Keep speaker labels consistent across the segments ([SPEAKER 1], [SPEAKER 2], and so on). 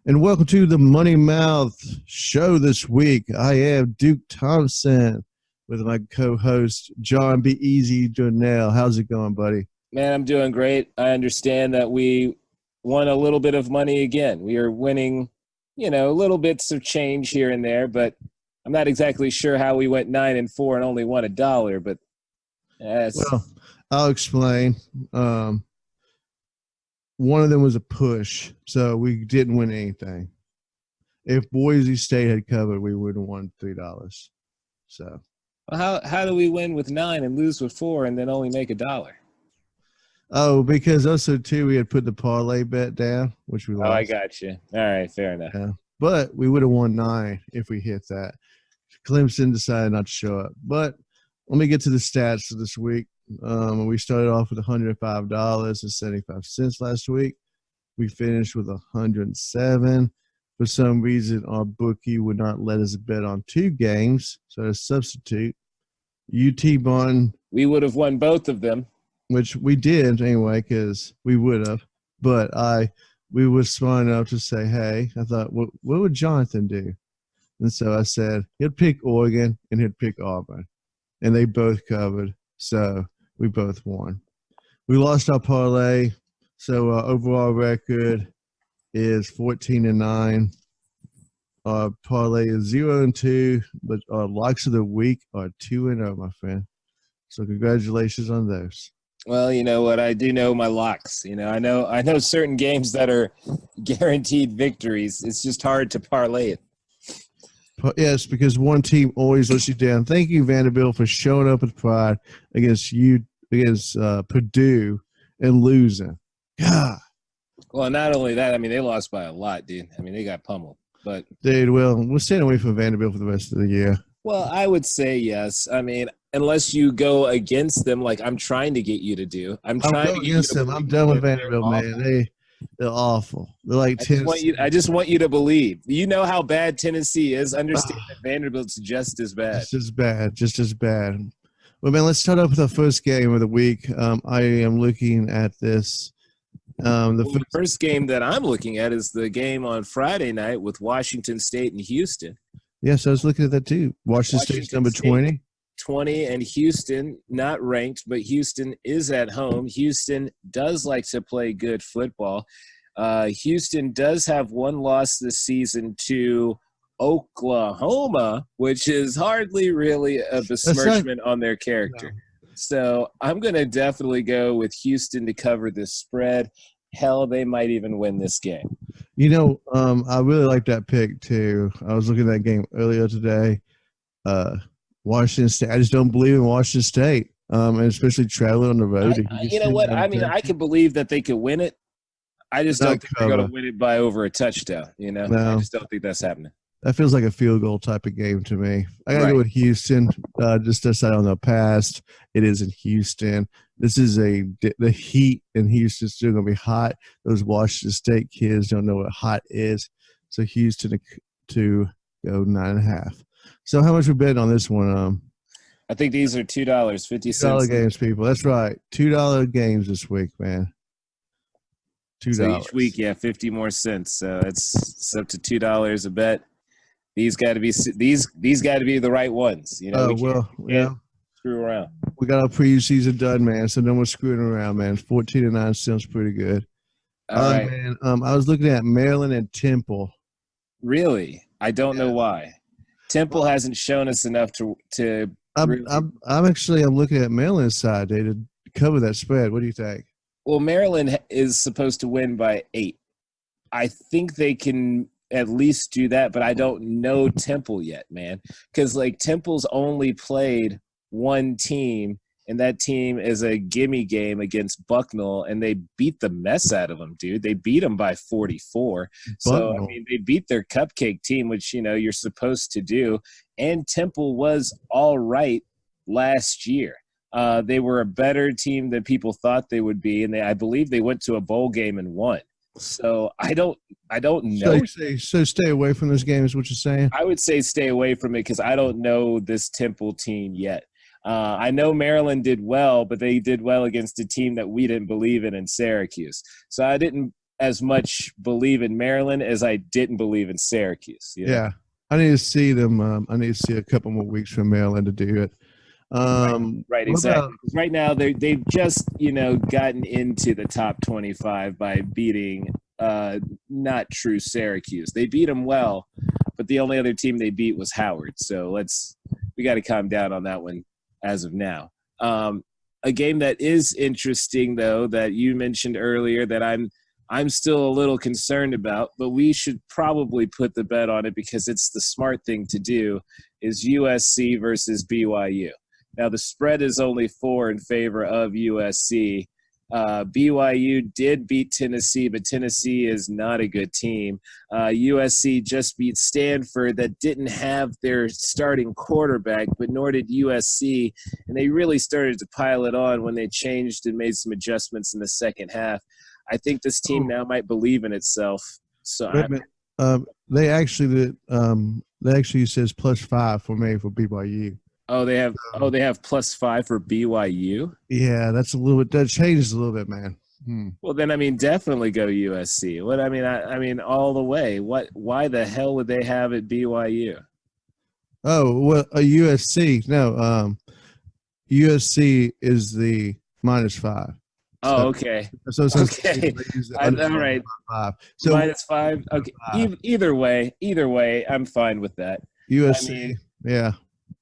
[SPEAKER 1] And welcome to the Money Mouth show this week. I am Duke Thompson with my co-host, John B. Eazy Durnell. How's it going, buddy?
[SPEAKER 2] Man, I'm doing great. I understand that we won a little bit of money again. We are winning, little bits of change here and there, but I'm not exactly sure how we went 9-4 and only won $1, but
[SPEAKER 1] well, I'll explain. One of them was a push, so we didn't win anything. If Boise State had covered, we would have won $3. So,
[SPEAKER 2] well, how do we win with 9 and lose with 4 and then only make $1?
[SPEAKER 1] Oh, because also too, we had put the parlay bet down, which we lost.
[SPEAKER 2] Oh, I got you. All right, fair enough.
[SPEAKER 1] Yeah. But we would have won 9 if we hit that. Clemson decided not to show up. But let me get to the stats for this week. We started off with $105.75 last week. We finished with 107. For some reason, our bookie would not let us bet on 2 games, so to substitute. UT won.
[SPEAKER 2] We would have won both of them,
[SPEAKER 1] which we did anyway, because we would have. But we were smart enough to say, hey, I thought, what would Jonathan do? And so I said he'd pick Oregon and he'd pick Auburn, and they both covered. So we both won. We lost our parlay, so our overall record is 14-9. Our parlay is 0-2, but our locks of the week are 2-0, my friend. So congratulations on those.
[SPEAKER 2] Well, you know what? I do know my locks. I know certain games that are guaranteed victories. It's just hard to parlay it.
[SPEAKER 1] Yes, because one team always lets you down. Thank you, Vanderbilt, for showing up with pride against Purdue and losing. God.
[SPEAKER 2] Well, not only that, they lost by a lot, dude. They got pummeled. But
[SPEAKER 1] dude, well, we're staying away from Vanderbilt for the rest of the year.
[SPEAKER 2] Well, I would say yes. Unless you go against them, like I'm trying to get you to do. I'm trying to get
[SPEAKER 1] against them. I'm done with Vanderbilt, man. They're awful. They're like Tennessee.
[SPEAKER 2] I just want you to believe. You know how bad Tennessee is. Understand that Vanderbilt's just as bad.
[SPEAKER 1] Just as bad. Well, man, let's start off with our first game of the week. I am looking at this.
[SPEAKER 2] The first game that I'm looking at is the game on Friday night with Washington State and Houston.
[SPEAKER 1] Yes, I was looking at that too. Washington State's number 20.
[SPEAKER 2] 20 and Houston, not ranked, but Houston is at home. Houston does like to play good football. Houston does have one loss this season to Oklahoma, which is hardly really a besmirchment on their character. No. So I'm going to definitely go with Houston to cover this spread. Hell, they might even win this game.
[SPEAKER 1] I really like that pick too. I was looking at that game earlier today. Washington State. I just don't believe in Washington State, and especially traveling on the road.
[SPEAKER 2] You know what? I can believe that they could win it. I just don't think they're going to win it by over a touchdown. No. I just don't think that's happening.
[SPEAKER 1] That feels like a field goal type of game to me. I got to go with Houston. Just to decide on the past, it is in Houston. This is the heat in Houston still going to be hot. Those Washington State kids don't know what hot is. So Houston to go 9.5. So how much we betting on this one?
[SPEAKER 2] I think these are $2.50.
[SPEAKER 1] $2 games, people. That's right. $2 games this week, man. $2
[SPEAKER 2] so each week. Yeah, 50 more cents. So it's up to $2 a bet. These got to be the right ones. We can't screw around.
[SPEAKER 1] We got our preseason done, man. So no more screwing around, man. 14-9 sounds pretty good.
[SPEAKER 2] All right,
[SPEAKER 1] man. I was looking at Maryland and Temple.
[SPEAKER 2] Really? I don't know why. Temple hasn't shown us enough to.
[SPEAKER 1] I'm looking at Maryland's side, to cover that spread. What do you think?
[SPEAKER 2] Well, Maryland is supposed to win by 8. I think they can at least do that, but I don't know Temple yet, man. Because Temple's only played one team, and that team is a gimme game against Bucknell, and they beat the mess out of them, dude. They beat them by 44. So, they beat their cupcake team, which, you're supposed to do. And Temple was all right last year. They were a better team than people thought they would be, and I believe they went to a bowl game and won. So I don't know.
[SPEAKER 1] So stay away from this game is what you're saying?
[SPEAKER 2] I would say stay away from it because I don't know this Temple team yet. I know Maryland did well, but they did well against a team that we didn't believe in Syracuse. So I didn't as much believe in Maryland as I didn't believe in Syracuse. You know?
[SPEAKER 1] Yeah, I need to see them. I need to see a couple more weeks from Maryland to do it.
[SPEAKER 2] Right, exactly. Because right now they've just gotten into the top 25 by beating not true Syracuse. They beat them well, but the only other team they beat was Howard. So we got to calm down on that one as of now. A game that is interesting though that you mentioned earlier that I'm still a little concerned about, but we should probably put the bet on it because it's the smart thing to do, is USC versus BYU. Now, the spread is only 4 in favor of USC. BYU did beat Tennessee, but Tennessee is not a good team. USC just beat Stanford that didn't have their starting quarterback, but nor did USC, and they really started to pile it on when they changed and made some adjustments in the second half. I think this team now might believe in itself. So
[SPEAKER 1] they actually says +5 for me for BYU.
[SPEAKER 2] They have +5 for BYU.
[SPEAKER 1] Yeah, that changes a little bit, man.
[SPEAKER 2] Well, then definitely go USC. What I mean all the way. Why the hell would they have it BYU?
[SPEAKER 1] Oh, well, a USC. No, USC is the -5.
[SPEAKER 2] Oh, okay.
[SPEAKER 1] So
[SPEAKER 2] okay. All right.
[SPEAKER 1] 5. So
[SPEAKER 2] -5. Okay. Either way, I'm fine with that.
[SPEAKER 1] USC. Yeah.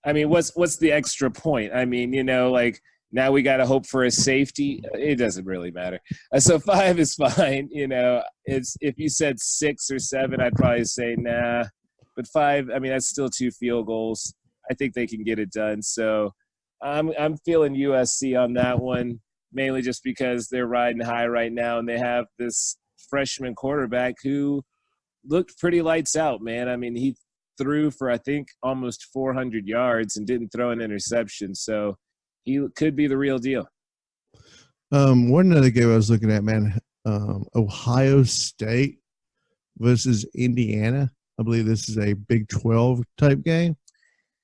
[SPEAKER 2] What's the extra point? Now we got to hope for a safety. It doesn't really matter. So 5 is fine. It's if you said 6 or 7, I'd probably say nah. But 5, that's still 2 field goals. I think they can get it done. So I'm feeling USC on that one, mainly just because they're riding high right now and they have this freshman quarterback who looked pretty lights out, man. He threw for, I think, almost 400 yards and didn't throw an interception. So he could be the real deal.
[SPEAKER 1] One other game I was looking at, man, Ohio State versus Indiana. I believe this is a Big 12 type game.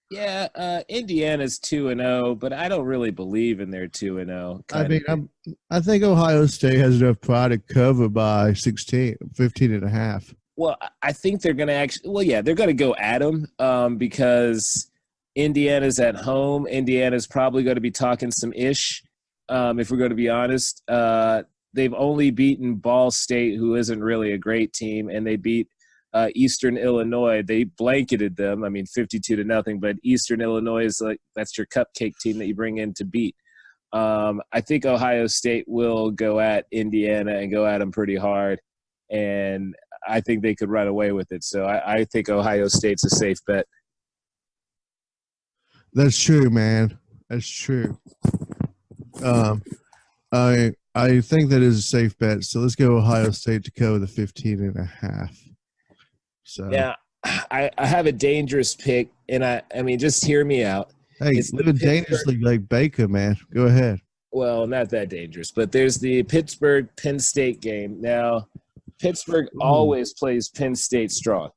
[SPEAKER 2] Yeah, Indiana's 2-0, but I don't really believe in their 2-0.
[SPEAKER 1] I think Ohio State has enough pride to cover by 15.5.
[SPEAKER 2] Well, I think they're going to actually – well, yeah, they're going to go at them because Indiana's at home. Indiana's probably going to be talking some ish, if we're going to be honest. They've only beaten Ball State, who isn't really a great team, and they beat Eastern Illinois. They blanketed them, 52-0, but Eastern Illinois is that's your cupcake team that you bring in to beat. I think Ohio State will go at Indiana and go at them pretty hard, and – I think they could run away with it. So I think Ohio State's a safe bet.
[SPEAKER 1] That's true, man. That's true. I think that is a safe bet. So let's go Ohio State to cover the 15.5. So
[SPEAKER 2] yeah, I have a dangerous pick, and I just hear me out.
[SPEAKER 1] Hey, living dangerously like Baker, man. Go ahead.
[SPEAKER 2] Well, not that dangerous, but there's the Pittsburgh-Penn State game. Now, Pittsburgh always plays Penn State strong.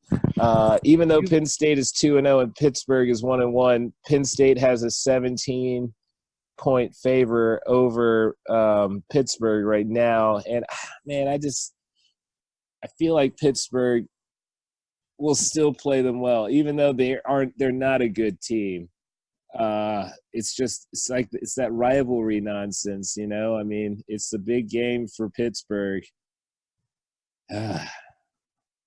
[SPEAKER 2] Even though Penn State is 2-0 and Pittsburgh is 1-1, Penn State has a 17-point favor over Pittsburgh right now. And, man, I feel like Pittsburgh will still play them well, even though they're not a good team. It's that rivalry nonsense, it's the big game for Pittsburgh. I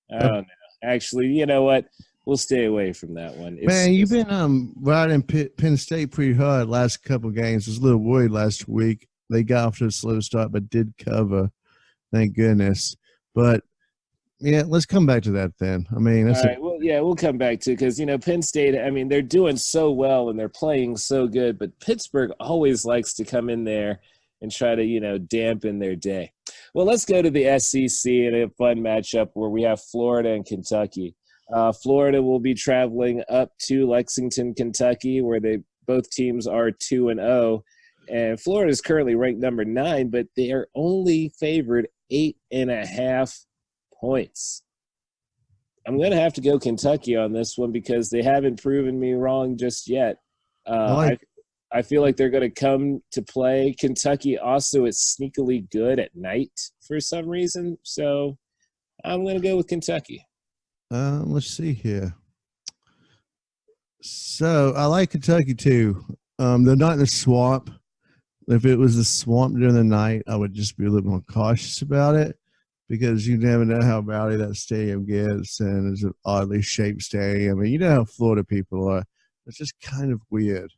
[SPEAKER 2] don't know. Actually, you know what? We'll stay away from that one.
[SPEAKER 1] Man, you've been riding Penn State pretty hard last couple games. I was a little worried last week. They got off to a slow start, but did cover. Thank goodness. But, yeah, let's come back to that then. That's
[SPEAKER 2] all right. Well, yeah, we'll come back to it because, Penn State, they're doing so well and they're playing so good, but Pittsburgh always likes to come in there and try to, dampen their day. Well, let's go to the SEC and a fun matchup where we have Florida and Kentucky. Florida will be traveling up to Lexington, Kentucky, where both teams are 2-0. And Florida is currently ranked number 9, but they are only favored 8.5 points. I'm going to have to go Kentucky on this one because they haven't proven me wrong just yet. I feel like they're going to come to play. Kentucky also is sneakily good at night for some reason. So I'm going to go with Kentucky.
[SPEAKER 1] Let's see here. So I like Kentucky too. They're not in the swamp. If it was the swamp during the night, I would just be a little more cautious about it because you never know how rowdy that stadium gets, and it's an oddly shaped stadium. And you know how Florida people are. It's just kind of weird.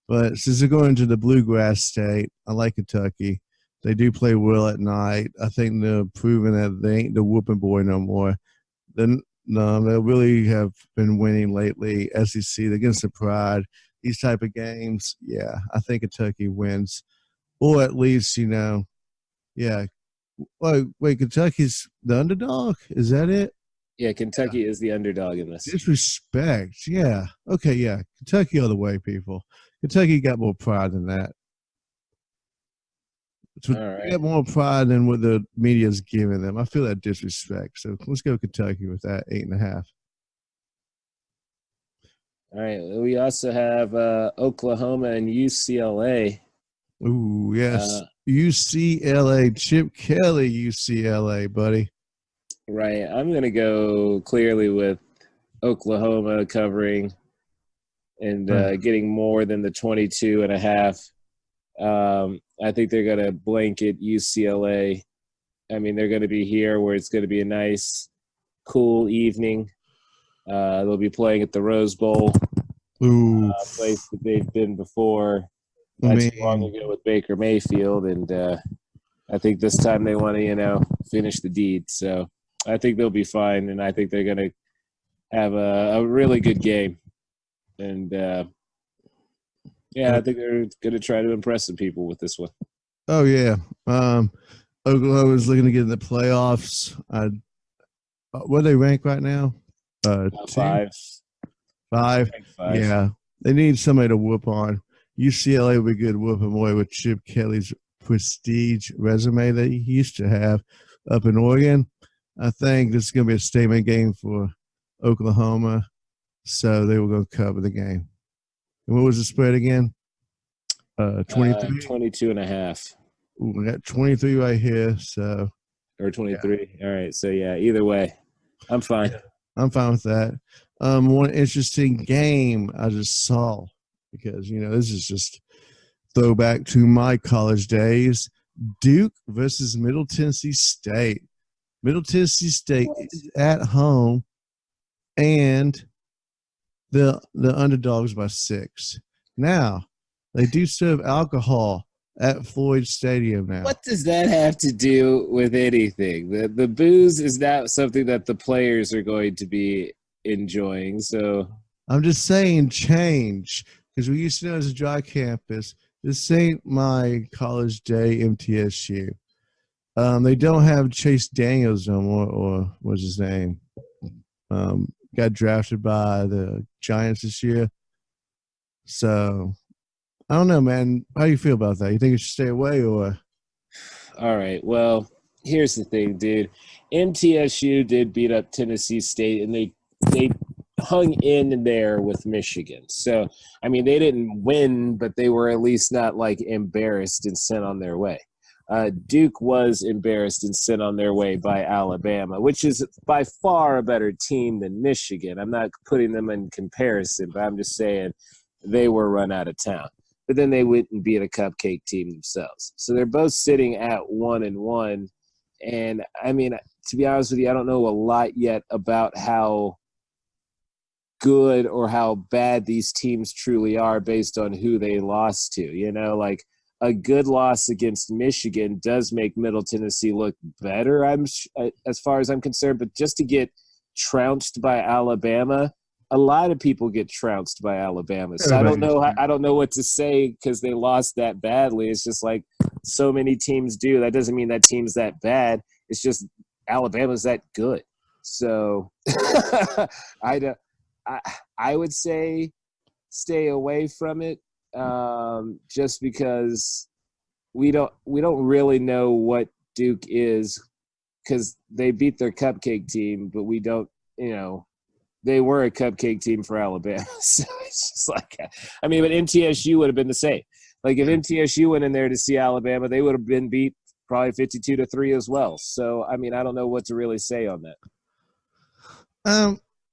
[SPEAKER 1] But since they're going to the bluegrass state, I like Kentucky. They do play well at night. I think they're proving that they ain't the whooping boy no more. Then no, they really have been winning lately. SEC against the Pride, these type of games. Yeah, I think Kentucky wins, or at least yeah. Wait, Kentucky's the underdog. Is that it?
[SPEAKER 2] Yeah, Kentucky is the underdog in this.
[SPEAKER 1] Disrespect. Yeah. Okay. Yeah. Kentucky all the way, people. Kentucky got more pride than that. All right. They got more pride than what the media's giving them. I feel that disrespect. So let's go Kentucky with that 8.5.
[SPEAKER 2] All right. We also have Oklahoma and UCLA.
[SPEAKER 1] Ooh, yes. UCLA. Chip Kelly, UCLA, buddy.
[SPEAKER 2] Right. I'm going to go clearly with Oklahoma covering and getting more than the 22.5. I think they're going to blanket UCLA. I mean, they're going to be here where it's going to be a nice, cool evening. They'll be playing at the Rose Bowl, place that they've been before not too long ago with Baker Mayfield. And I think this time they want to, finish the deed. So I think they'll be fine, and I think they're going to have a really good game. And, I think they're going to try to impress some people with this one.
[SPEAKER 1] Oh, yeah. Oklahoma's looking to get in the playoffs. Where do they rank right now?
[SPEAKER 2] 5.
[SPEAKER 1] 5. Yeah. They need somebody to whoop on. UCLA would be good whooping boy with Chip Kelly's prestige resume that he used to have up in Oregon. I think this is going to be a statement game for Oklahoma, so they will go cover the game. And what was the spread again? 23?
[SPEAKER 2] 22.5.
[SPEAKER 1] Ooh, we got 23 right here, so.
[SPEAKER 2] Or 23. Yeah. All right, so, either way, I'm fine.
[SPEAKER 1] Yeah, I'm fine with that. One interesting game I just saw because, this is just throwback to my college days. Duke versus Middle Tennessee State. Middle Tennessee State is at home, and the underdogs by 6. Now, they do serve alcohol at Floyd Stadium now.
[SPEAKER 2] What does that have to do with anything? The booze is not something that the players are going to be enjoying. So
[SPEAKER 1] I'm just saying change, because we used to know as a dry campus, this ain't my college day MTSU. They don't have Chase Daniels no more, or what's his name? Got drafted by the Giants this year. So, I don't know, man. How do you feel about that? You think you should stay away or?
[SPEAKER 2] All right. Well, here's the thing, dude. MTSU did beat up Tennessee State, and they hung in there with Michigan. So, I mean, they didn't win, but they were at least not, embarrassed and sent on their way. Duke was embarrassed and sent on their way by Alabama, which is by far a better team than Michigan. I'm not putting them in comparison, but I'm just saying they were run out of town. But then they went and beat a cupcake team themselves. So they're both sitting at 1-1. And, I mean, to be honest with you, I don't know a lot yet about how good or how bad these teams truly are based on who they lost to. A good loss against Michigan does make Middle Tennessee look better, as far as I'm concerned. But just to get trounced by Alabama, a lot of people get trounced by Alabama. So I don't know what to say because they lost that badly. It's just like so many teams do. That doesn't mean that team's that bad. It's just Alabama's that good. So I would say stay away from it. Just because we don't really know what Duke is, because they beat their cupcake team, but we don't, They were a cupcake team for Alabama. So it's just like, I mean, but MTSU would have been the same. Like if MTSU went in there to see Alabama, they would have been beat probably 52-3 as well. So, I mean, I don't know what to really say on that.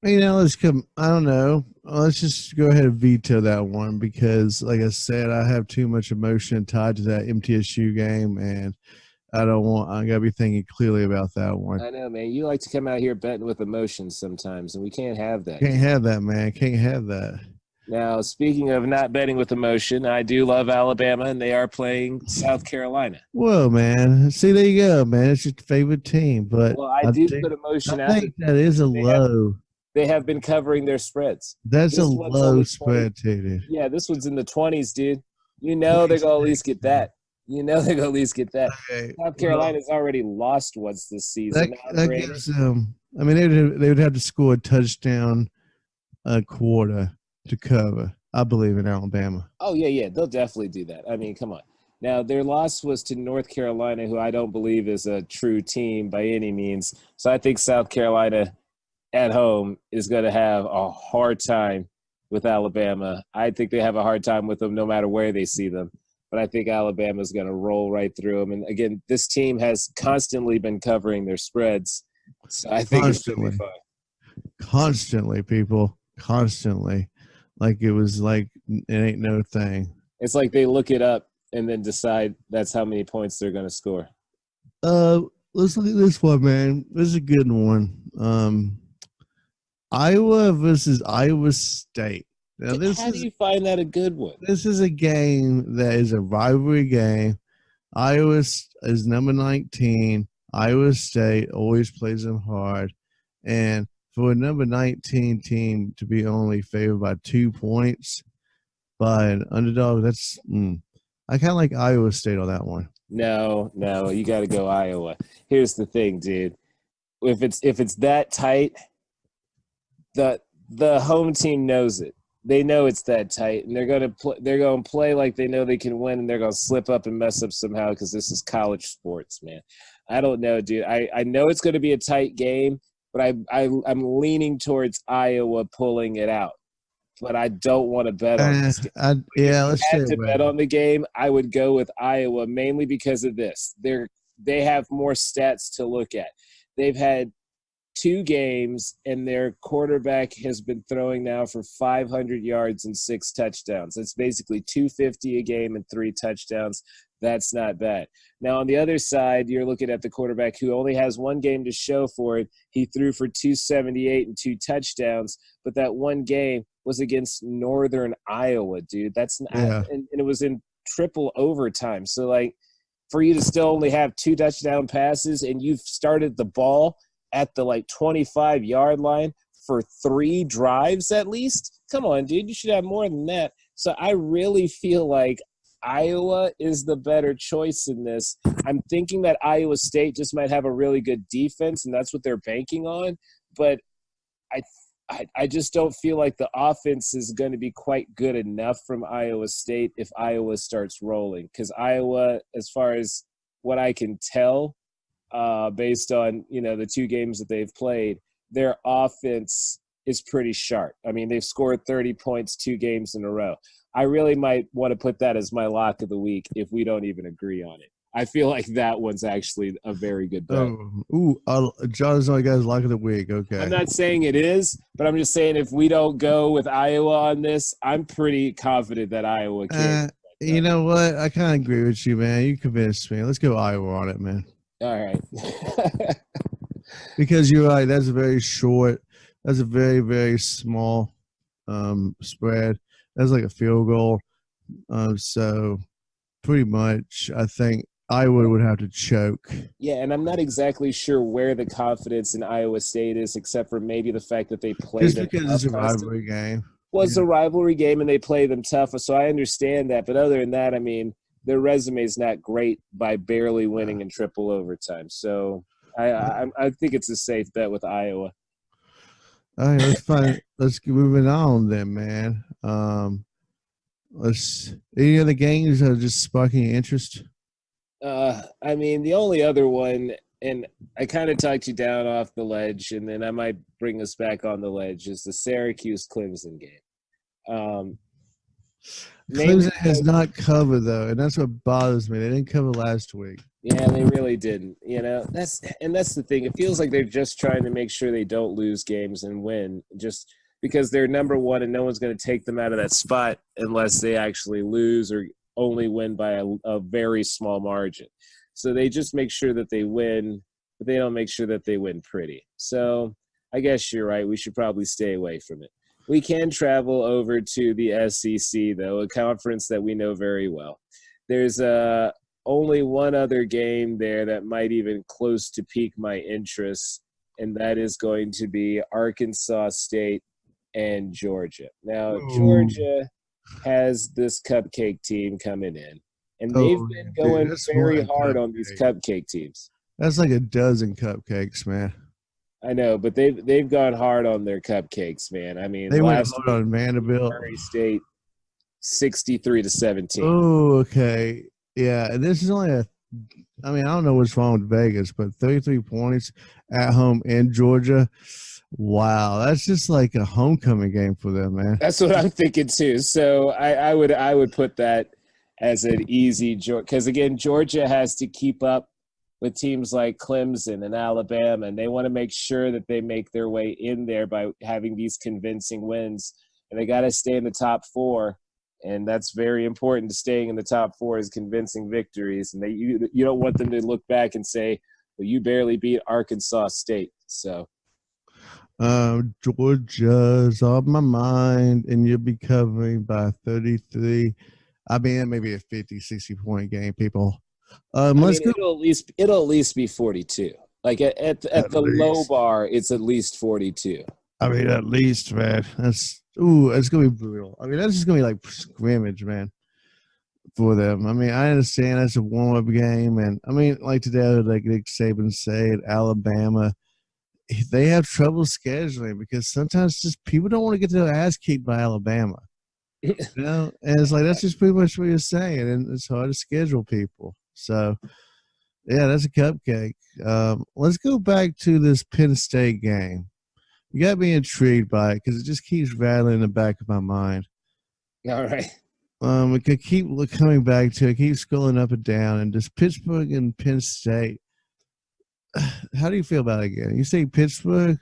[SPEAKER 1] Let's come. I don't know. Let's just go ahead and veto that one because, like I said, I have too much emotion tied to that MTSU game, and I gotta be thinking clearly about that one.
[SPEAKER 2] I know, man. You like to come out here betting with emotions sometimes, and we can't have that.
[SPEAKER 1] Can't have that, man. Can't have that.
[SPEAKER 2] Now, speaking of not betting with emotion, I do love Alabama, and they are playing South Carolina.
[SPEAKER 1] Whoa, man. See, there you go, man. It's your favorite team. But
[SPEAKER 2] well, I do put emotion out.
[SPEAKER 1] I think that is a low.
[SPEAKER 2] They have been covering their spreads.
[SPEAKER 1] That's a low spread, too, dude.
[SPEAKER 2] Yeah, this one's in the 20s, dude. You know they're going to at least get that. Okay. South Carolina's already lost once this season.
[SPEAKER 1] That gives them – I mean, they would have to score a touchdown a quarter to cover. I believe in Alabama.
[SPEAKER 2] Oh, yeah. They'll definitely do that. I mean, come on. Now, their loss was to North Carolina, who I don't believe is a true team by any means. So I think South Carolina at home is going to have a hard time with Alabama. I think they have a hard time with them no matter where they see them. But I think Alabama is going to roll right through them. And, again, this team has constantly been covering their spreads. So I think it's going to be fun.
[SPEAKER 1] Constantly, people. Constantly. Like it was like it ain't no thing.
[SPEAKER 2] It's like they look it up and then decide that's how many points they're going to score.
[SPEAKER 1] Let's look at this one, man. This is a good one. Iowa versus Iowa State. Now,
[SPEAKER 2] how do you find that a good one?
[SPEAKER 1] This is a game that is a rivalry game. Iowa is number 19. Iowa State always plays them hard. And for a number 19 team to be only favored by 2 points by an underdog, that's I kind of like Iowa State on that one.
[SPEAKER 2] No, you got to go Iowa. Here's the thing, dude. If it's that tight, the home team knows it. They know it's that tight, and they're going to play like they know they can win, and they're going to slip up and mess up somehow because this is college sports, man. I don't know, dude. I know it's going to be a tight game, but I'm leaning towards Iowa pulling it out. But I don't want to bet on this game.
[SPEAKER 1] Let's
[SPEAKER 2] had to bet on the game, I would go with Iowa mainly because of this. They have more stats to look at. They've had 2 games, and their quarterback has been throwing now for 500 yards and 6 touchdowns. That's basically 250 a game and 3 touchdowns. That's not bad. Now, on the other side, you're looking at the quarterback who only has 1 game to show for it. He threw for 278 and 2 touchdowns, but that 1 game was against Northern Iowa, dude. And it was in triple overtime. So, like, for you to still only have 2 touchdown passes and you've started the ball at the, 25-yard line for 3 drives at least? Come on, dude. You should have more than that. So I really feel like Iowa is the better choice in this. I'm thinking that Iowa State just might have a really good defense, and that's what they're banking on. But I just don't feel like the offense is going to be quite good enough from Iowa State if Iowa starts rolling. Because Iowa, as far as what I can tell, based on, the 2 games that they've played, their offense is pretty sharp. I mean, they've scored 30 points 2 games in a row. I really might want to put that as my lock of the week if we don't even agree on it. I feel like that one's actually a very good bet.
[SPEAKER 1] John's only got his lock of the week. Okay.
[SPEAKER 2] I'm not saying it is, but I'm just saying if we don't go with Iowa on this, I'm pretty confident that Iowa can.
[SPEAKER 1] You know what? I kind of agree with you, man. You convinced me. Let's go Iowa on it, man.
[SPEAKER 2] All right.
[SPEAKER 1] Because you're right. That's a very short. That's a very, very small spread. That's like a field goal. So pretty much, I think Iowa would have to choke.
[SPEAKER 2] Yeah, and I'm not exactly sure where the confidence in Iowa State is, except for maybe the fact that they play
[SPEAKER 1] just because it's a rivalry game.
[SPEAKER 2] Well, it's a rivalry game, and they play them tough, so I understand that. But other than that, I mean, their resume is not great by barely winning in triple overtime. So I think it's a safe bet with Iowa.
[SPEAKER 1] All right, let's find. Let's move on then, man. Any other games that are just sparking interest?
[SPEAKER 2] I mean, the only other one and I kind of talked you down off the ledge, and then I might bring us back on the ledge, is the Syracuse-Clemson game.
[SPEAKER 1] Clemson has not covered, though, and that's what bothers me. They didn't cover last week.
[SPEAKER 2] Yeah, they really didn't. That's the thing. It feels like they're just trying to make sure they don't lose games and win, just because they're number one and no one's going to take them out of that spot unless they actually lose or only win by a very small margin. So they just make sure that they win, but they don't make sure that they win pretty. So I guess you're right. We should probably stay away from it. We can travel over to the SEC, though, a conference that we know very well. There's only one other game there that might even close to pique my interest, and that is going to be Arkansas State and Georgia. Now, Georgia has this cupcake team coming in, and they've been going very hard on these cupcake teams.
[SPEAKER 1] That's like a dozen cupcakes, man.
[SPEAKER 2] I know, but they've gone hard on their cupcakes, man. I mean,
[SPEAKER 1] they went hard on Vanderbilt.
[SPEAKER 2] Murray State, 63-17.
[SPEAKER 1] Oh, okay. Yeah, and this is only I don't know what's wrong with Vegas, but 33 points at home in Georgia. Wow, that's just like a homecoming game for them, man.
[SPEAKER 2] That's what I'm thinking too. So I would put that as an easy – because, again, Georgia has to keep up with teams like Clemson and Alabama, and they want to make sure that they make their way in there by having these convincing wins. And they got to stay in the top four, and that's very important to staying in the top four is convincing victories. And you don't want them to look back and say, well, you barely beat Arkansas State. So
[SPEAKER 1] Georgia's on my mind, and you'll be covering by 33. Maybe a 50, 60-point game, people. Let's go.
[SPEAKER 2] It'll at least be 42. Like at the low bar, it's at least 42.
[SPEAKER 1] At least, man. It's gonna be brutal. That's just gonna be like scrimmage, man, for them. I understand that's a warm-up game, and like today, like Nick Saban said, Alabama, they have trouble scheduling because sometimes just people don't want to get their ass kicked by Alabama. And it's like that's just pretty much what you're saying, and it's hard to schedule people. So, yeah, that's a cupcake. Let's go back to this Penn State game. You got me intrigued by it because it just keeps rattling in the back of my mind.
[SPEAKER 2] All right.
[SPEAKER 1] We could keep coming back to it, keep scrolling up and down, and just Pittsburgh and Penn State. How do you feel about it again? You say Pittsburgh?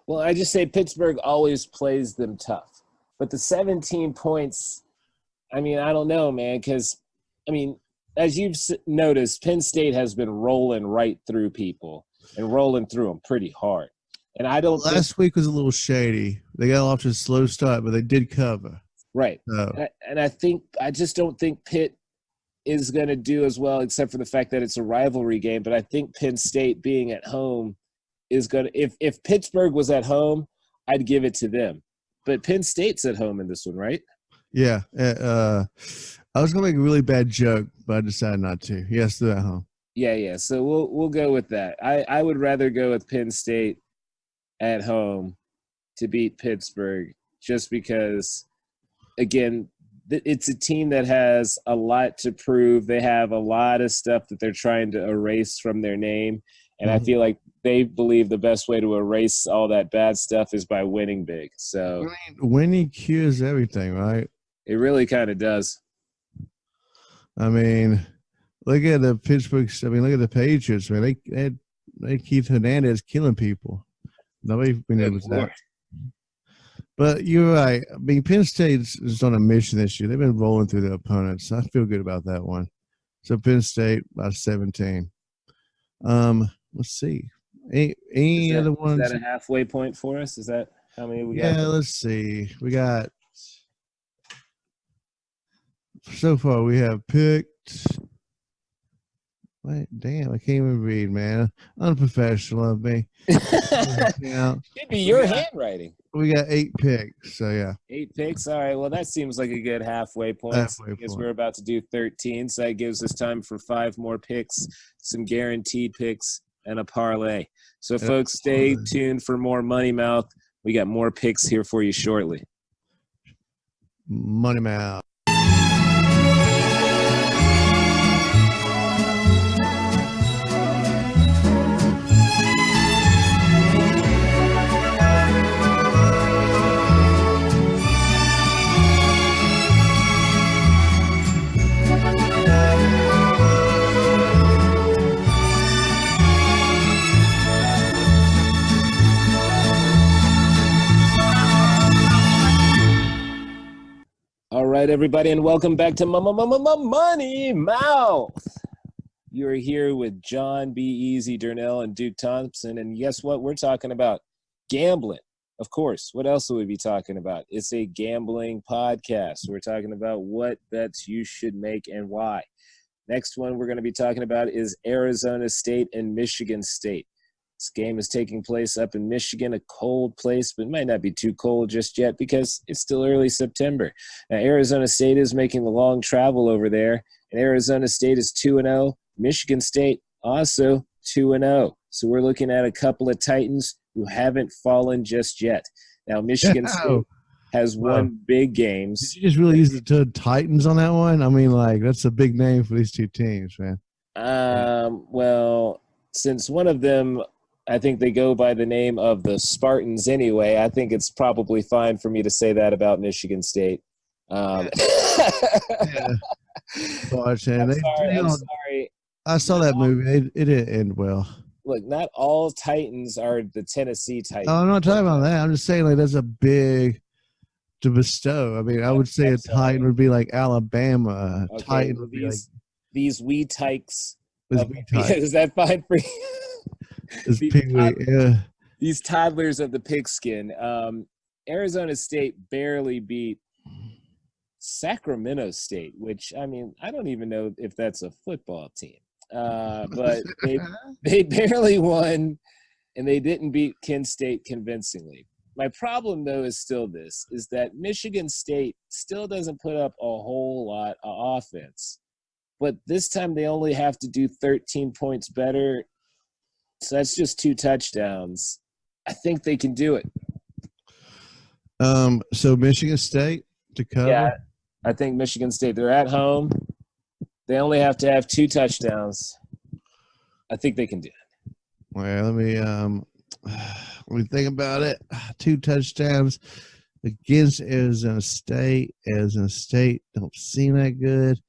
[SPEAKER 2] Well, I just say Pittsburgh always plays them tough. But the 17 points, I don't know, man, because, as you've noticed, Penn State has been rolling right through people and rolling through them pretty hard. And I don't
[SPEAKER 1] Last week was a little shady. They got off to a slow start, but they did cover.
[SPEAKER 2] Right. So. And I just don't think Pitt is going to do as well, except for the fact that it's a rivalry game. But I think Penn State being at home is going to – if Pittsburgh was at home, I'd give it to them. But Penn State's at home in this one, right?
[SPEAKER 1] Yeah. I was going to make a really bad joke, but I decided not to. Yes, they're at home.
[SPEAKER 2] Yeah. So we'll go with that. I would rather go with Penn State at home to beat Pittsburgh just because, again, it's a team that has a lot to prove. They have a lot of stuff that they're trying to erase from their name, and I feel like they believe the best way to erase all that bad stuff is by winning big. So
[SPEAKER 1] winning cures everything, right?
[SPEAKER 2] It really kind of does.
[SPEAKER 1] Look at the Pittsburgh. Look at the Patriots, man. They Keith Hernandez killing people. Nobody's been able to that. But you're right. Penn State is on a mission this year. They've been rolling through their opponents. I feel good about that one. So Penn State by 17. Let's see. Any other ones?
[SPEAKER 2] Is that a halfway point for us? Is that how many we got?
[SPEAKER 1] Yeah, let's see. We got so far we have picked. Wait, damn, I can't even read, man. Unprofessional of me.
[SPEAKER 2] Should be your handwriting.
[SPEAKER 1] We got 8 picks, so yeah.
[SPEAKER 2] 8 picks? All right, well, that seems like a good halfway point. Because we're about to do 13, so that gives us time for 5 more picks, some guaranteed picks, and a parlay. So, folks, stay tuned for more Money Mouth. We got more picks here for you shortly.
[SPEAKER 1] Money Mouth.
[SPEAKER 2] right, everybody, and welcome back to Money Mouth. You're here with John B. Eazy, Durnell, and Duke Thompson, and guess what? We're talking about gambling. Of course. What else will we be talking about? It's a gambling podcast. We're talking about what bets you should make and why. Next one we're going to be talking about is Arizona State and Michigan State. This game is taking place up in Michigan, a cold place, but it might not be too cold just yet because it's still early September. Now, Arizona State is making the long travel over there, and Arizona State is 2-0. Michigan State also 2-0. So we're looking at a couple of Titans who haven't fallen just yet. Now, Michigan State has won big games.
[SPEAKER 1] Did you just really use the term Titans on that one? I mean, like, that's a big name for these two teams, man.
[SPEAKER 2] Well, since one of them – I think they go by the name of the Spartans anyway. I think it's probably fine for me to say that about Michigan State.
[SPEAKER 1] Yeah.
[SPEAKER 2] I'm sorry.
[SPEAKER 1] I saw that movie. It didn't end well.
[SPEAKER 2] Look, not all Titans are the Tennessee Titans.
[SPEAKER 1] Oh, I'm not talking about that. I'm just saying, like, that's a big to bestow. I mean, I would say a Titan would be like Alabama. A Titan would be like
[SPEAKER 2] these wee tykes.
[SPEAKER 1] Is
[SPEAKER 2] that fine for you? These toddlers of the pigskin. Arizona State barely beat Sacramento State, which, I mean, I don't even know if that's a football team. But they barely won, and they didn't beat Kent State convincingly. My problem, though, is still this, is that Michigan State still doesn't put up a whole lot of offense. But this time they only have to do 13 points better. So that's just 2 touchdowns. I think they can do it.
[SPEAKER 1] So Michigan State to cover?
[SPEAKER 2] Yeah, I think Michigan State. They're at home. They only have to have 2 touchdowns. I think they can do it.
[SPEAKER 1] Well, let me think about it. 2 touchdowns against Arizona State. Arizona State don't seem that good.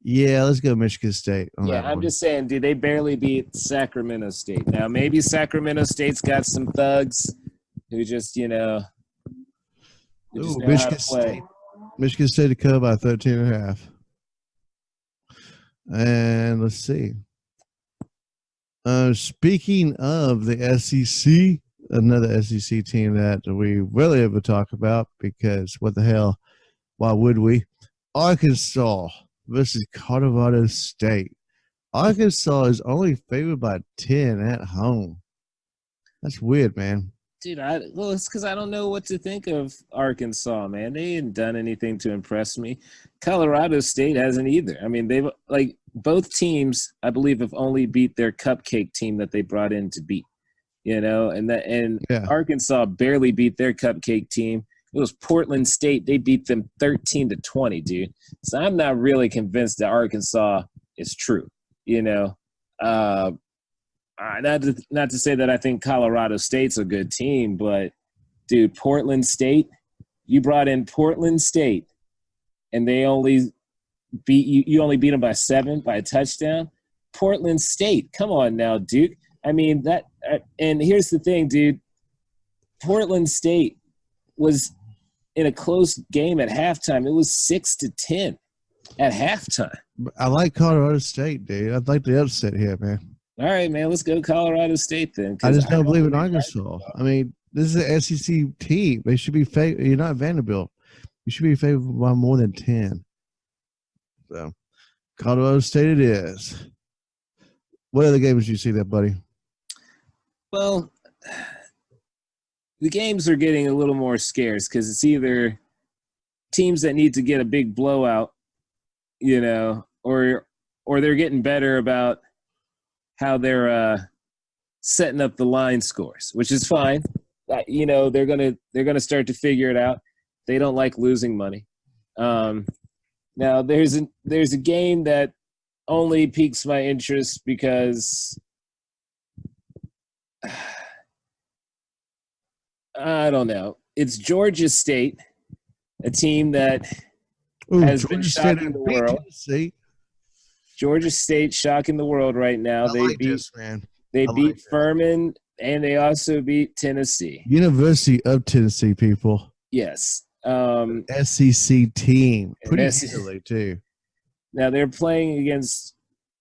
[SPEAKER 1] Yeah, let's go Michigan State.
[SPEAKER 2] I'm just saying, dude, they barely beat Sacramento State. Now, maybe Sacramento State's got some thugs who just, know
[SPEAKER 1] Michigan
[SPEAKER 2] how to play.
[SPEAKER 1] State. Michigan State to cover by 13.5. And let's see. Speaking of the SEC, another SEC team that we really ever talk about because what the hell, why would we? Arkansas versus Colorado State. Arkansas is only favored by 10 at home. That's weird, man.
[SPEAKER 2] Dude, it's because I don't know what to think of Arkansas, man. They ain't done anything to impress me. Colorado State hasn't either. I mean, they've both teams, I believe, have only beat their cupcake team that they brought in to beat. Arkansas barely beat their cupcake team. It was Portland State. They beat them 13-20, dude. So I'm not really convinced that Arkansas is true. Not to say that I think Colorado State's a good team, but dude, Portland State, you brought in Portland State, and they only beat you. You only beat them by 7 by a touchdown. Portland State, come on now, dude. I mean that. And here's the thing, dude. Portland State was in a close game at halftime. It was 6-10 at halftime.
[SPEAKER 1] I like Colorado State, dude. I'd like the upset here, man.
[SPEAKER 2] All right, man. Let's go Colorado State then.
[SPEAKER 1] I just don't believe in Arkansas. I mean, this is an SEC team. They should be favored. You're not Vanderbilt. You should be favored by more than 10. So, Colorado State it is. What other games did you see there, buddy?
[SPEAKER 2] Well, the games are getting a little more scarce because it's either teams that need to get a big blowout, or they're getting better about how they're setting up the line scores, which is fine. They're gonna start to figure it out. They don't like losing money. Now there's a game that only piques my interest because I don't know. It's Georgia State, a team that has been shocking the world. Georgia State shocking the world right now. They beat Furman, and they also beat Tennessee.
[SPEAKER 1] University of Tennessee, people.
[SPEAKER 2] Yes.
[SPEAKER 1] SEC team. Pretty
[SPEAKER 2] S-
[SPEAKER 1] easily, too.
[SPEAKER 2] Now they're playing against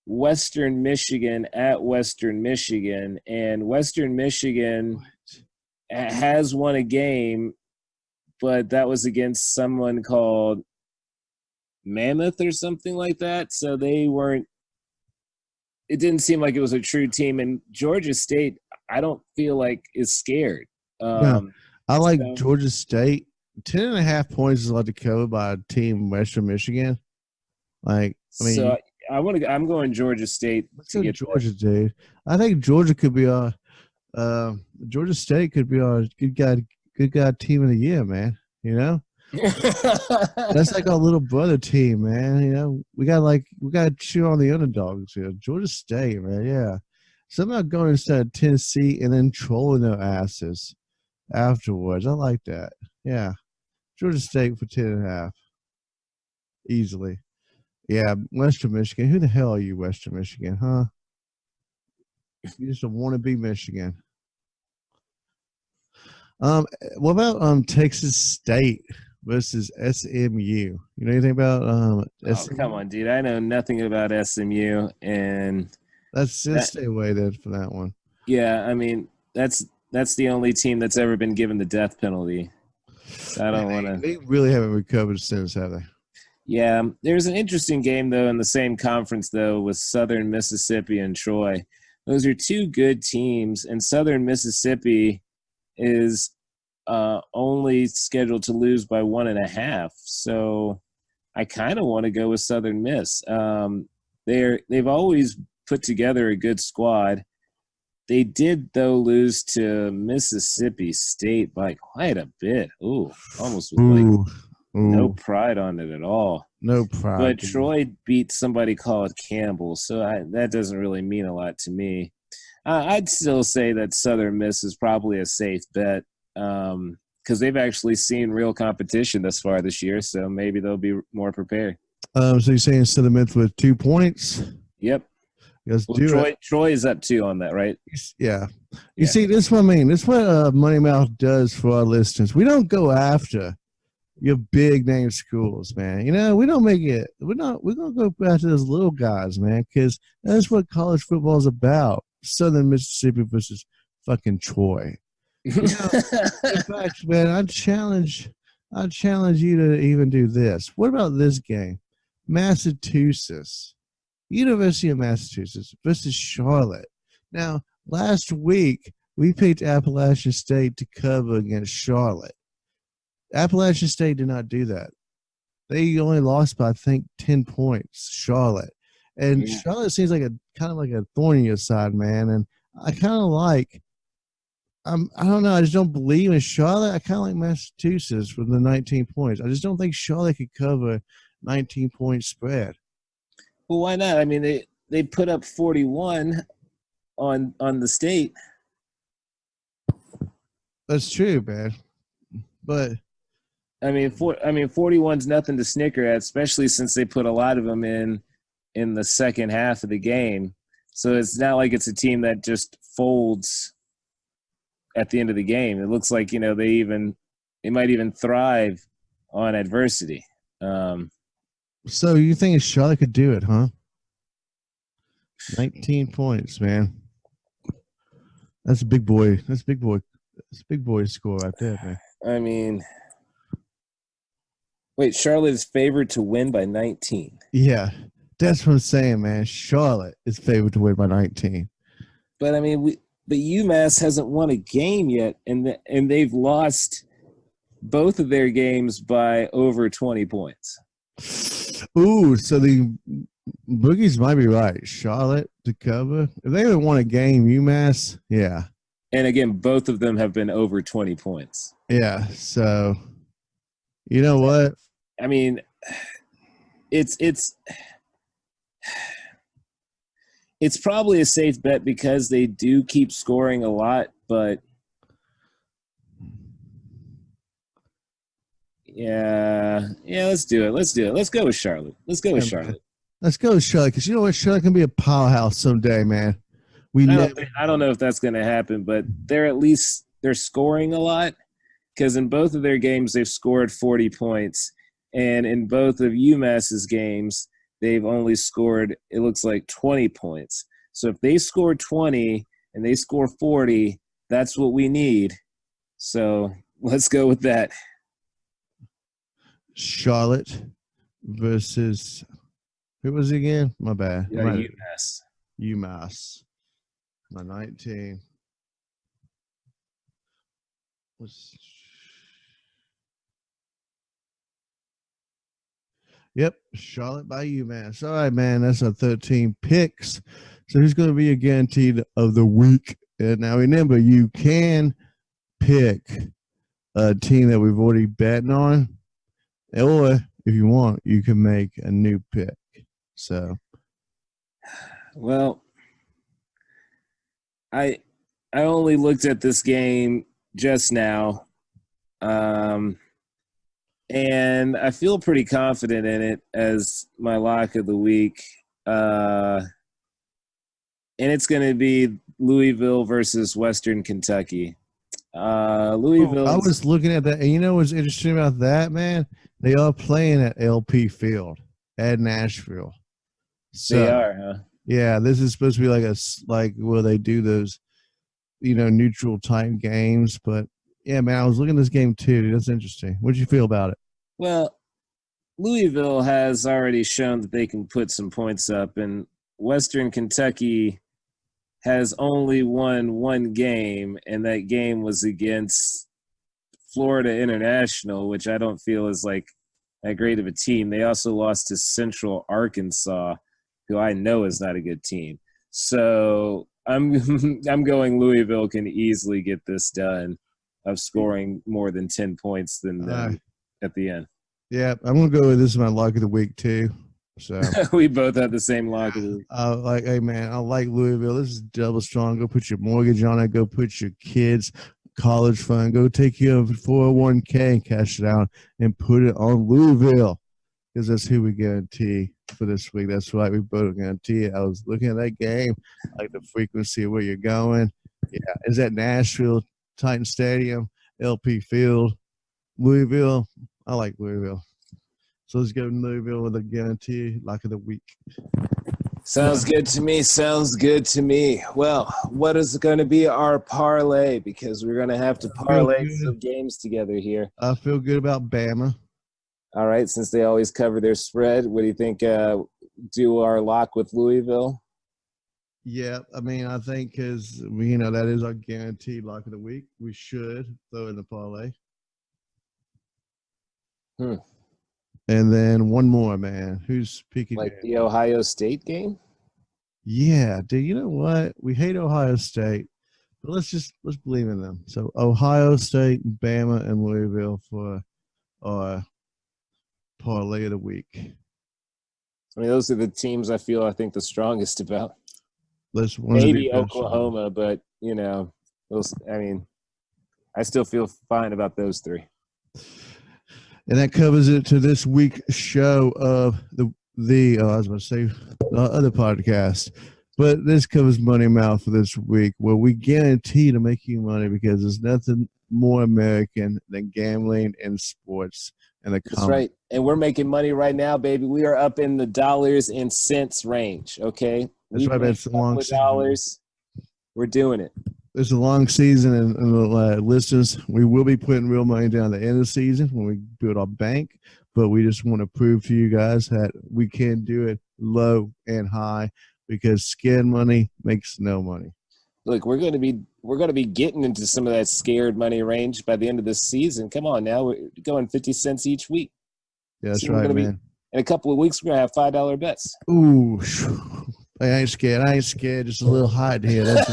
[SPEAKER 2] Western Michigan at Western Michigan, and Western Michigan has won a game, but that was against someone called Mammoth or something like that. So they weren't. It didn't seem like it was a true team. And Georgia State, I don't feel like is scared.
[SPEAKER 1] I like Georgia State. 10.5 points is allowed to cover by a team Western Michigan. Like, I mean,
[SPEAKER 2] so I'm going Georgia State.
[SPEAKER 1] Let's go Georgia, dude. I think Georgia could be our Georgia State could be our good guy team of the year, man. You know, that's like our little brother team, man. You know, we got to cheer on the underdogs here. Georgia State, man. Yeah, somehow going instead of Tennessee and then trolling their asses afterwards. I like that. Yeah, Georgia State for 10.5, easily. Yeah, Western Michigan. Who the hell are you, Western Michigan, huh? You just don't want to be Michigan. What about Texas State versus SMU? You know anything about
[SPEAKER 2] SMU? Come on, dude. I know nothing about SMU, and
[SPEAKER 1] let's stay away then for that one.
[SPEAKER 2] Yeah, I mean that's the only team that's ever been given the death penalty. So I don't want to.
[SPEAKER 1] They really haven't recovered since, have they?
[SPEAKER 2] Yeah, there's an interesting game, though, in the same conference, though, with Southern Mississippi and Troy. Those are two good teams, and Southern Mississippi is only scheduled to lose by 1.5. So I kind of want to go with Southern Miss. They've always put together a good squad. They did, though, lose to Mississippi State by quite a bit. Ooh, almost with no pride on it at all.
[SPEAKER 1] No pride.
[SPEAKER 2] But Troy beat somebody called Campbell, so that doesn't really mean a lot to me. I'd still say that Southern Miss is probably a safe bet because they've actually seen real competition thus far this year, so maybe they'll be more prepared.
[SPEAKER 1] So you're saying Southern Miss with 2 points?
[SPEAKER 2] Yep. Troy is up 2 on that, right?
[SPEAKER 1] Yeah. You see, this is what I mean. This is what Money Mouth does for our listeners. We don't go after your big name schools, man. You know, we don't make it. We're gonna go after those little guys, man, because that's what college football is about. Southern Mississippi versus fucking Troy. You know, in fact, man, I challenge you to even do this. What about this game? Massachusetts, University of Massachusetts versus Charlotte. Now, last week we picked Appalachian State to cover against Charlotte. Appalachian State did not do that. They only lost by, I think, 10 points, Charlotte. And Charlotte seems like kind of like a thorn in your side, man. And I kind of like I don't know. I just don't believe in Charlotte. I kind of like Massachusetts with the 19 points. I just don't think Charlotte could cover 19-point spread.
[SPEAKER 2] Well, why not? I mean, they put up 41 on the State.
[SPEAKER 1] That's true, man. But
[SPEAKER 2] I mean, 41's nothing to snicker at, especially since they put a lot of them in the second half of the game. So it's not like it's a team that just folds at the end of the game. It looks like, you know, they might even thrive on adversity.
[SPEAKER 1] So you think Charlotte could do it, huh? 19 points, man. That's a big boy. That's a big boy score right there, man.
[SPEAKER 2] I mean, wait, Charlotte is favored to win by 19.
[SPEAKER 1] Yeah, that's what I'm saying, man. Charlotte is favored to win by 19.
[SPEAKER 2] But I mean, but UMass hasn't won a game yet, and they've lost both of their games by over 20 points.
[SPEAKER 1] Ooh, so the Boogies might be right. Charlotte to cover. If they haven't won a game, UMass, yeah.
[SPEAKER 2] And again, both of them have been over 20 points.
[SPEAKER 1] Yeah, so you know what?
[SPEAKER 2] I mean, it's probably a safe bet because they do keep scoring a lot, but yeah, let's do it. Let's go with Charlotte. Let's go with Charlotte.
[SPEAKER 1] Let's go with Charlotte because you know what? Charlotte can be a powerhouse someday, man.
[SPEAKER 2] I don't know if that's going to happen, but they're scoring a lot, because in both of their games they've scored 40 points, and in both of UMass's games they've only scored, it looks like, 20 points. So if they score 20 and they score 40, that's what we need. So let's go with that.
[SPEAKER 1] Charlotte versus who was it again? My bad.
[SPEAKER 2] Yeah, UMass.
[SPEAKER 1] UMass. My 19. Yep, Charlotte by UMass. All right, man. That's our 13 picks. So who's going to be a guaranteed of the week? And now remember, you can pick a team that we've already betting on, or if you want, you can make a new pick. So,
[SPEAKER 2] well, I only looked at this game just now, and I feel pretty confident in it as my lock of the week. And it's going to be Louisville versus Western Kentucky. Louisville.
[SPEAKER 1] I was looking at that, and you know what's interesting about that, man? They are playing at LP Field at Nashville. So,
[SPEAKER 2] they are, huh?
[SPEAKER 1] Yeah, this is supposed to be like where they do those, neutral type games. But yeah, man, I was looking at this game too. That's interesting. What did you feel about it?
[SPEAKER 2] Well, Louisville has already shown that they can put some points up, and Western Kentucky has only won one game, and that game was against Florida International, which I don't feel is like that great of a team. They also lost to Central Arkansas, who I know is not a good team. So I'm going Louisville can easily get this done of scoring more than 10 points than them at the end.
[SPEAKER 1] Yeah, I'm going to go with this is my lock of the week too. So
[SPEAKER 2] we both have the same lock of the week.
[SPEAKER 1] Hey man, I like Louisville. This is double strong. Go put your mortgage on it. Go put your kids' college fund. Go take your 401k and cash it out and put it on Louisville, because that's who we guarantee for this week. That's right, we both guarantee it. I was looking at that game, like the frequency of where you're going. Yeah, is that Nashville, Titan Stadium, LP Field, Louisville? I like Louisville. So let's go to Louisville with a guarantee lock of the week.
[SPEAKER 2] Sounds good to me. Sounds good to me. Well, what is going to be our parlay? Because we're going to have to parlay some games together here.
[SPEAKER 1] I feel good about Bama.
[SPEAKER 2] All right, since they always cover their spread, what do you think? Do our lock with Louisville?
[SPEAKER 1] Yeah, I mean, I think because that is our guaranteed lock of the week. We should throw in the parlay. And then one more, man. Who's picking?
[SPEAKER 2] Like the Ohio State game?
[SPEAKER 1] Yeah, dude. You know what? We hate Ohio State, but let's believe in them. So Ohio State, Bama, and Louisville for our parlay of the week.
[SPEAKER 2] I mean, those are the teams I think the strongest about.
[SPEAKER 1] Maybe
[SPEAKER 2] Oklahoma, but those. I mean, I still feel fine about those three.
[SPEAKER 1] And that covers it to this week's show of the other podcast. But this covers Money Mouth for this week, where we guarantee to make you money, because there's nothing more American than gambling and sports. That's
[SPEAKER 2] right. And we're making money right now, baby. We are up in the dollars and cents range, okay?
[SPEAKER 1] That's right. That's a long season.
[SPEAKER 2] Dollars. We're doing it.
[SPEAKER 1] It's a long season, and listeners, we will be putting real money down at the end of the season when we build our bank. But we just want to prove to you guys that we can do it low and high, because scared money makes no money.
[SPEAKER 2] Look, we're going to be getting into some of that scared money range by the end of this season. Come on now, we're going 50 cents each week.
[SPEAKER 1] Yeah, that's right, man.
[SPEAKER 2] In a couple of weeks, we're going to have $5 bets.
[SPEAKER 1] Ooh, I ain't scared. Just a little hot in here. That's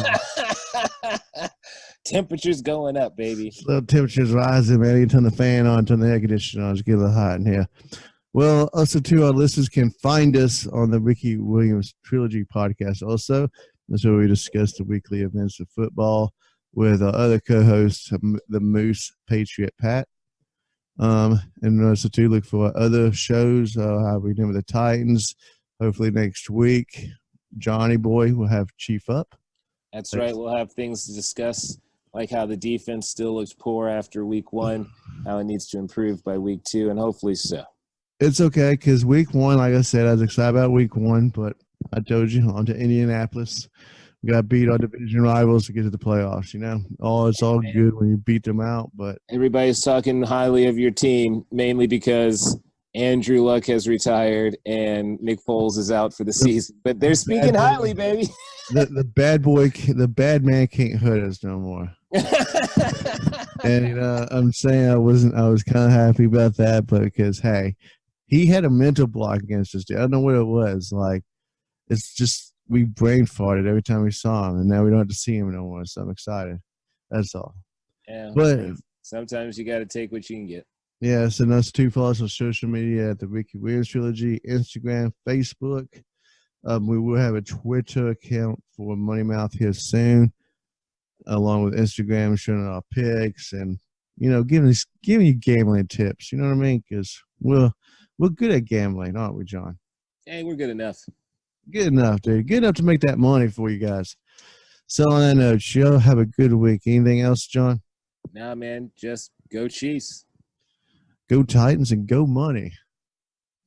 [SPEAKER 2] Temperature's going up, baby.
[SPEAKER 1] Little temperature's rising, man. You turn the fan on, turn the air conditioner on, just get a little hot in here. Well, also, too, our listeners can find us on the Ricky Williams Trilogy podcast also. That's where we discuss the weekly events of football with our other co-host, the Moose Patriot Pat. And also, too, look for other shows. How we doing with the Titans. Hopefully next week, Johnny Boy will have Chief Up.
[SPEAKER 2] That's right. We'll have things to discuss like how the defense still looks poor after week 1, how it needs to improve by week 2, and hopefully so.
[SPEAKER 1] It's okay because week 1, like I said, I was excited about week 1, but I told you, on to Indianapolis. We got to beat our division rivals to get to the playoffs, you know? It's all good when you beat them out, but
[SPEAKER 2] everybody's talking highly of your team, mainly because Andrew Luck has retired and Nick Foles is out for the season. But they're speaking highly, baby.
[SPEAKER 1] The bad man can't hurt us no more. And you know, I'm saying I was kind of happy about that, but because hey, he had a mental block against us. I don't know what it was. Like, it's just we brain farted every time we saw him, and now we don't have to see him no more. So I'm excited. That's all.
[SPEAKER 2] Yeah,
[SPEAKER 1] but
[SPEAKER 2] sometimes you got to take what you can get.
[SPEAKER 1] Yeah, send us 2 follows on social media at the Ricky Williams Trilogy, Instagram, Facebook. We will have a Twitter account for Money Mouth here soon, along with Instagram, showing our picks and, you know, giving you gambling tips. You know what I mean? Because we're good at gambling, aren't we, John?
[SPEAKER 2] Hey, we're good enough.
[SPEAKER 1] Good enough, dude. Good enough to make that money for you guys. So on that note, y'all have a good week. Anything else, John?
[SPEAKER 2] Nah, man. Just go Chiefs.
[SPEAKER 1] Go Titans and go money.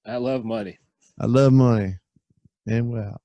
[SPEAKER 2] I love money.
[SPEAKER 1] I love money. And wow.